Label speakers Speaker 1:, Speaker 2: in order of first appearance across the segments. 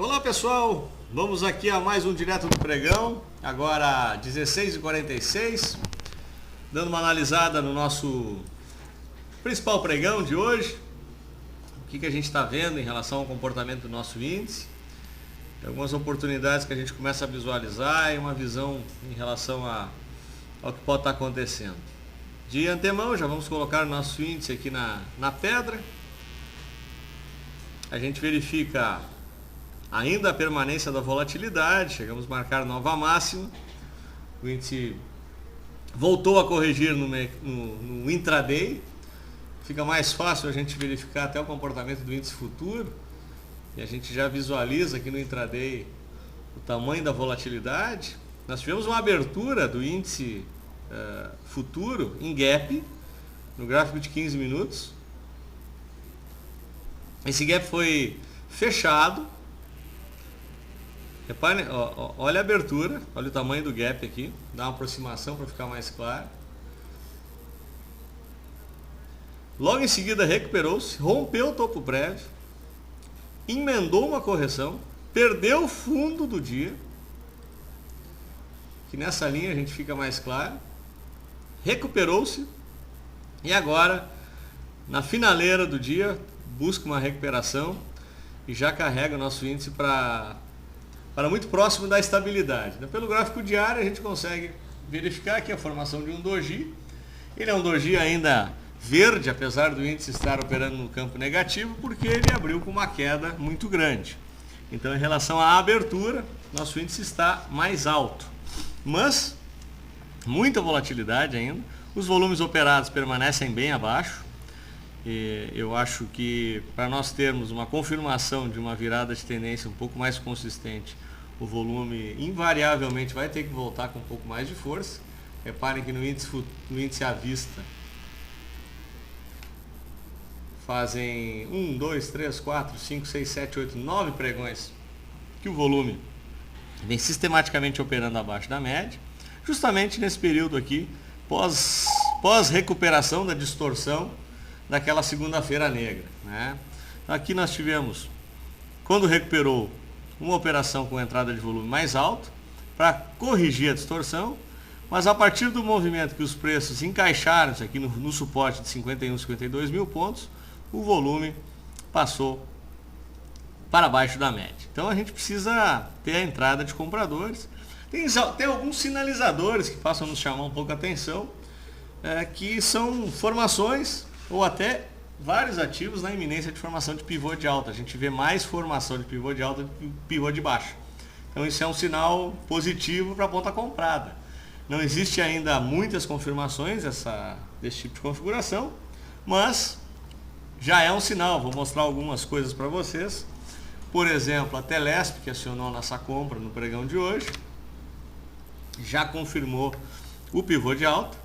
Speaker 1: Olá pessoal, vamos aqui a mais um Direto do Pregão, agora 16h46, dando uma analisada no nosso principal pregão de hoje, o que a gente está vendo em relação ao comportamento do nosso índice, algumas oportunidades que a gente começa a visualizar e uma visão em relação ao que pode estar acontecendo. De antemão, já vamos colocar o nosso índice aqui na pedra, a gente verifica ainda a permanência da volatilidade, chegamos a marcar nova máxima, o índice voltou a corrigir no intraday, fica mais fácil a gente verificar até o comportamento do índice futuro, e a gente já visualiza aqui no intraday o tamanho da volatilidade. Nós tivemos uma abertura do índice futuro em gap, no gráfico de 15 minutos, esse gap foi fechado. Reparem, olha a abertura, olha o tamanho do gap aqui, dá uma aproximação para ficar mais claro. Logo em seguida recuperou-se, rompeu o topo prévio, emendou uma correção, perdeu o fundo do dia, que nessa linha a gente fica mais claro, recuperou-se e agora, na finaleira do dia, busca uma recuperação e já carrega o nosso índice para muito próximo da estabilidade. Pelo gráfico diário a gente consegue verificar aqui a formação de um doji. Ele é um doji ainda verde, apesar do índice estar operando no campo negativo, porque ele abriu com uma queda muito grande. Então, em relação à abertura, nosso índice está mais alto, mas muita volatilidade ainda. Os volumes operados permanecem bem abaixo. E eu acho que para nós termos uma confirmação de uma virada de tendência um pouco mais consistente, o volume invariavelmente vai ter que voltar com um pouco mais de força. Reparem que no índice à vista fazem 1, 2, 3, 4, 5, 6, 7, 8, 9 pregões que o volume vem sistematicamente operando abaixo da média, justamente nesse período aqui, pós recuperação da distorção daquela segunda-feira negra, né? Aqui nós tivemos, quando recuperou, uma operação com entrada de volume mais alto para corrigir a distorção, mas a partir do movimento que os preços encaixaram aqui no suporte de 51, 52 mil pontos, o volume passou para baixo da média. Então a gente precisa ter a entrada de compradores. Tem alguns sinalizadores que passam a nos chamar um pouco a atenção, que são formações ou até vários ativos na iminência de formação de pivô de alta. A gente vê mais formação de pivô de alta do que pivô de baixa. Então isso é um sinal positivo para a ponta comprada. Não existe ainda muitas confirmações desse tipo de configuração, mas já é um sinal. Vou mostrar algumas coisas para vocês. Por exemplo, a Telesp, que acionou nossa compra no pregão de hoje, já confirmou o pivô de alta,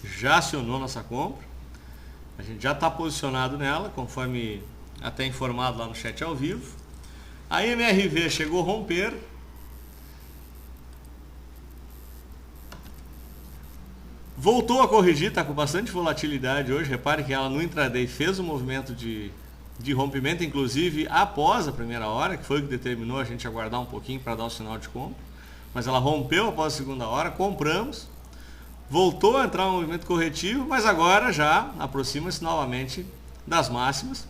Speaker 1: já acionou nossa compra. A gente já está posicionado nela, conforme até informado lá no chat ao vivo. A MRV chegou a romper. Voltou a corrigir, está com bastante volatilidade hoje. Repare que ela no intraday fez um movimento de rompimento, inclusive após a primeira hora, que foi o que determinou a gente aguardar um pouquinho para dar o sinal de compra. Mas ela rompeu após a segunda hora, compramos. Voltou a entrar um movimento corretivo, mas agora já aproxima-se novamente das máximas.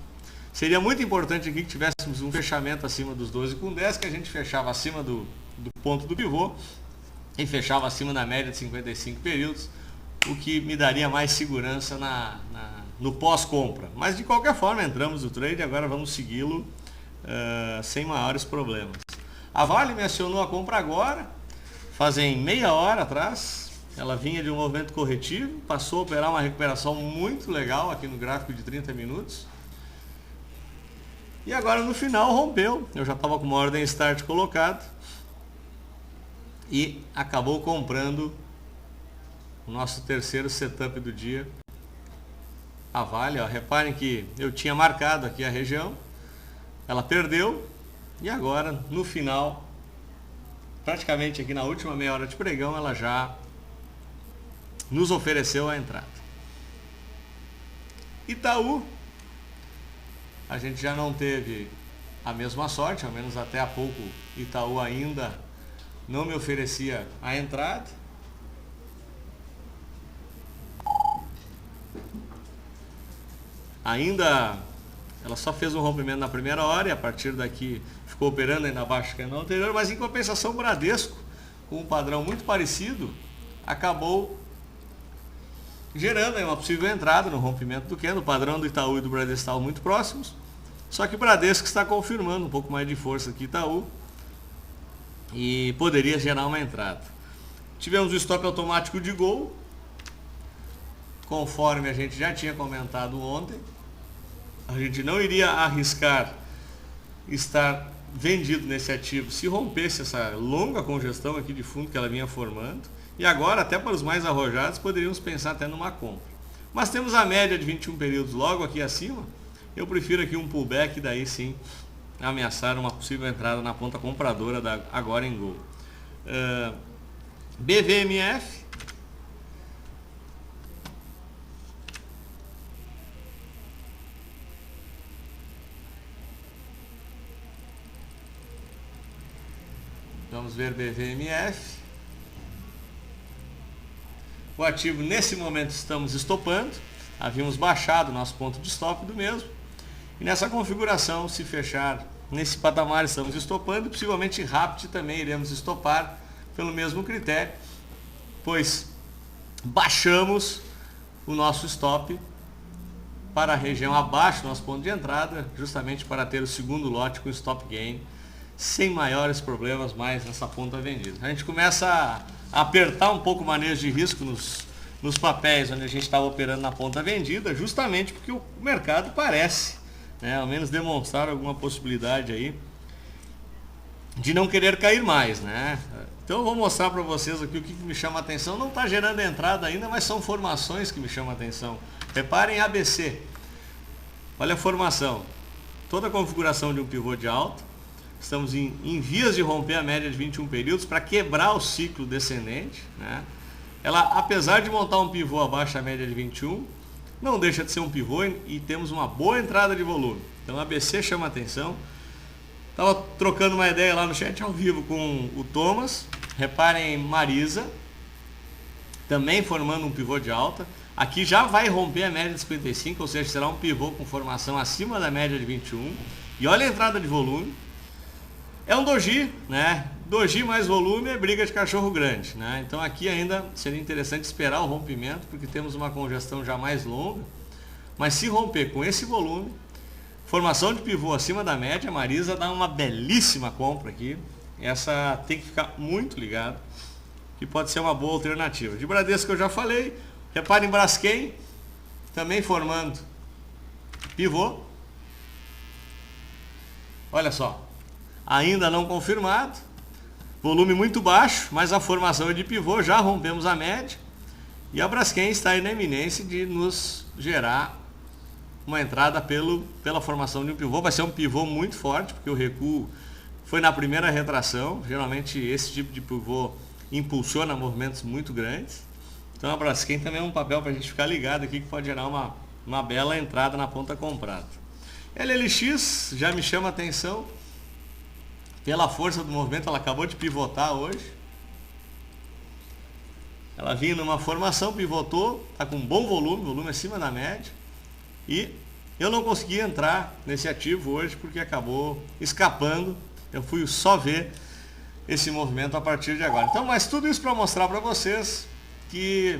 Speaker 1: Seria muito importante aqui que tivéssemos um fechamento acima dos 12,10, que a gente fechava acima do ponto do pivô e fechava acima da média de 55 períodos, o que me daria mais segurança no pós-compra. Mas de qualquer forma, entramos no trade e agora vamos segui-lo sem maiores problemas. A Vale me acionou a compra agora, fazem meia hora atrás. Ela vinha de um movimento corretivo, passou a operar uma recuperação muito legal aqui no gráfico de 30 minutos. E agora no final rompeu. Eu já estava com uma ordem start colocada. E acabou comprando o nosso terceiro setup do dia. A Vale, reparem que eu tinha marcado aqui a região. Ela perdeu. E agora no final, praticamente aqui na última meia hora de pregão, ela já nos ofereceu a entrada. Itaú, a gente já não teve a mesma sorte, ao menos até há pouco Itaú ainda não me oferecia a entrada. Ainda ela só fez um rompimento na primeira hora e a partir daqui ficou operando ainda abaixo do canal anterior, mas em compensação o Bradesco, com um padrão muito parecido, acabou gerando aí uma possível entrada no rompimento do candle. O padrão do Itaú e do Bradesco estavam muito próximos, só que o Bradesco está confirmando um pouco mais de força que Itaú e poderia gerar uma entrada. Tivemos o stop automático de Gol, conforme a gente já tinha comentado ontem. A gente não iria arriscar estar vendido nesse ativo se rompesse essa longa congestão aqui de fundo que ela vinha formando. E agora, até para os mais arrojados, poderíamos pensar até numa compra. Mas temos a média de 21 períodos logo aqui acima. Eu prefiro aqui um pullback, daí sim ameaçar uma possível entrada na ponta compradora da agora em Gol. BVMF. Vamos ver BVMF. O ativo nesse momento estamos estopando. Havíamos baixado o nosso ponto de stop do mesmo. E nessa configuração, se fechar nesse patamar, estamos estopando. Possivelmente Rapid também iremos estopar pelo mesmo critério, pois baixamos o nosso stop para a região abaixo do nosso ponto de entrada, justamente para ter o segundo lote com stop gain sem maiores problemas mais nessa ponta vendida. A gente começa a apertar um pouco o manejo de risco nos papéis onde a gente estava operando na ponta vendida, justamente porque o mercado parece, né, ao menos demonstrar alguma possibilidade aí de não querer cair mais, né? Então eu vou mostrar para vocês aqui o que me chama a atenção. Não está gerando entrada ainda, mas são formações que me chamam a atenção. Reparem ABC. Olha a formação. Toda a configuração de um pivô de alta. Estamos em vias de romper a média de 21 períodos para quebrar o ciclo descendente, né? Ela, apesar de montar um pivô abaixo da média de 21, não deixa de ser um pivô e temos uma boa entrada de volume. Então a ABC chama a atenção. Estava trocando uma ideia lá no chat ao vivo com o Thomas. Reparem Marisa, também formando um pivô de alta. Aqui já vai romper a média de 55, ou seja, será um pivô com formação acima da média de 21. E olha a entrada de volume. É um doji, né? Doji mais volume é briga de cachorro grande, né? Então aqui ainda seria interessante esperar o rompimento, porque temos uma congestão já mais longa. Mas se romper com esse volume, formação de pivô acima da média, a Marisa dá uma belíssima compra aqui. Essa tem que ficar muito ligado, que pode ser uma boa alternativa. De Bradesco eu já falei. Reparem Braskem, também formando pivô. Olha só. Ainda não confirmado, volume muito baixo, mas a formação é de pivô, já rompemos a média e a Braskem está aí na iminência de nos gerar uma entrada pela formação de um pivô. Vai ser um pivô muito forte, porque o recuo foi na primeira retração. Geralmente esse tipo de pivô impulsiona movimentos muito grandes, então a Braskem também é um papel para a gente ficar ligado aqui, que pode gerar uma bela entrada na ponta comprada. LLX já me chama a atenção. Pela força do movimento, ela acabou de pivotar hoje. Ela vinha numa formação, pivotou, está com bom volume acima da média. E eu não consegui entrar nesse ativo hoje porque acabou escapando. Eu fui só ver esse movimento a partir de agora. Então, mas tudo isso para mostrar para vocês que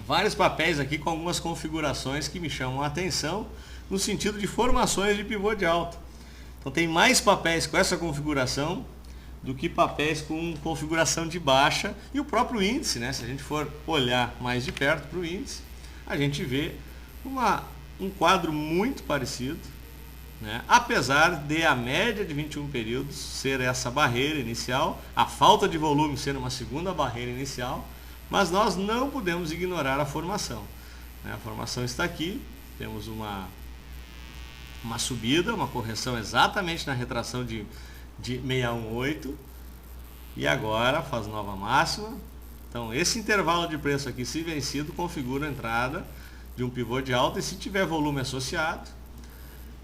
Speaker 1: vários papéis aqui com algumas configurações que me chamam a atenção no sentido de formações de pivô de alta. Então tem mais papéis com essa configuração do que papéis com configuração de baixa. E o próprio índice, né? Se a gente for olhar mais de perto para o índice, a gente vê um quadro muito parecido, né? Apesar de a média de 21 períodos ser essa barreira inicial, a falta de volume ser uma segunda barreira inicial, mas nós não podemos ignorar a formação, né? A formação está aqui, temos uma subida, uma correção exatamente na retração de 618 e agora faz nova máxima. Então esse intervalo de preço aqui, se vencido, configura a entrada de um pivô de alta e se tiver volume associado,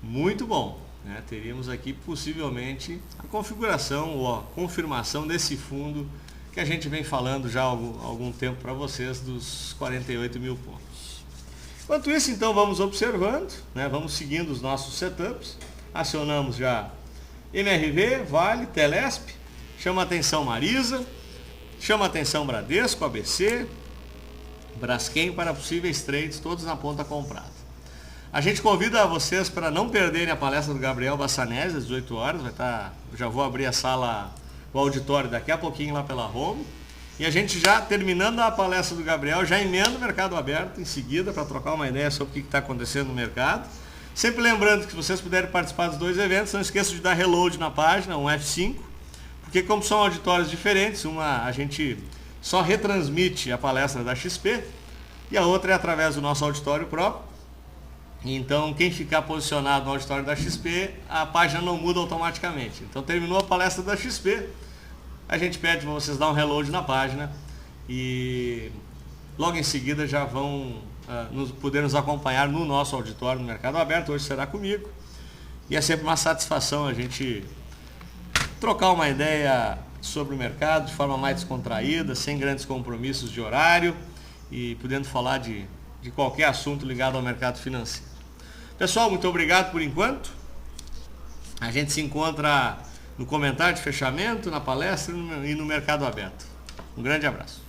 Speaker 1: muito bom, né, teríamos aqui possivelmente a configuração ou a confirmação desse fundo que a gente vem falando já há algum tempo para vocês, dos 48 mil pontos. Enquanto isso, então, vamos observando, né, vamos seguindo os nossos setups. Acionamos já MRV, Vale, Telesp, chama atenção Marisa, chama atenção Bradesco, ABC, Braskem para possíveis trades, todos na ponta comprada. A gente convida vocês para não perderem a palestra do Gabriel Bassanese às 18 horas, vai estar, já vou abrir a sala, o auditório daqui a pouquinho lá pela Home. E a gente já, terminando a palestra do Gabriel, já emenda o mercado aberto em seguida para trocar uma ideia sobre o que está acontecendo no mercado. Sempre lembrando que se vocês puderem participar dos dois eventos, não esqueçam de dar reload na página, um F5, porque como são auditórios diferentes, uma a gente só retransmite a palestra da XP e a outra é através do nosso auditório próprio. Então, quem ficar posicionado no auditório da XP, a página não muda automaticamente. Então, terminou a palestra da XP, a gente pede para vocês dar um reload na página e logo em seguida já vão poder nos acompanhar no nosso auditório no Mercado Aberto. Hoje será comigo. E é sempre uma satisfação a gente trocar uma ideia sobre o mercado de forma mais descontraída, sem grandes compromissos de horário e podendo falar de qualquer assunto ligado ao mercado financeiro. Pessoal, muito obrigado por enquanto. A gente se encontra no comentário de fechamento, na palestra e no Mercado Aberto. Um grande abraço.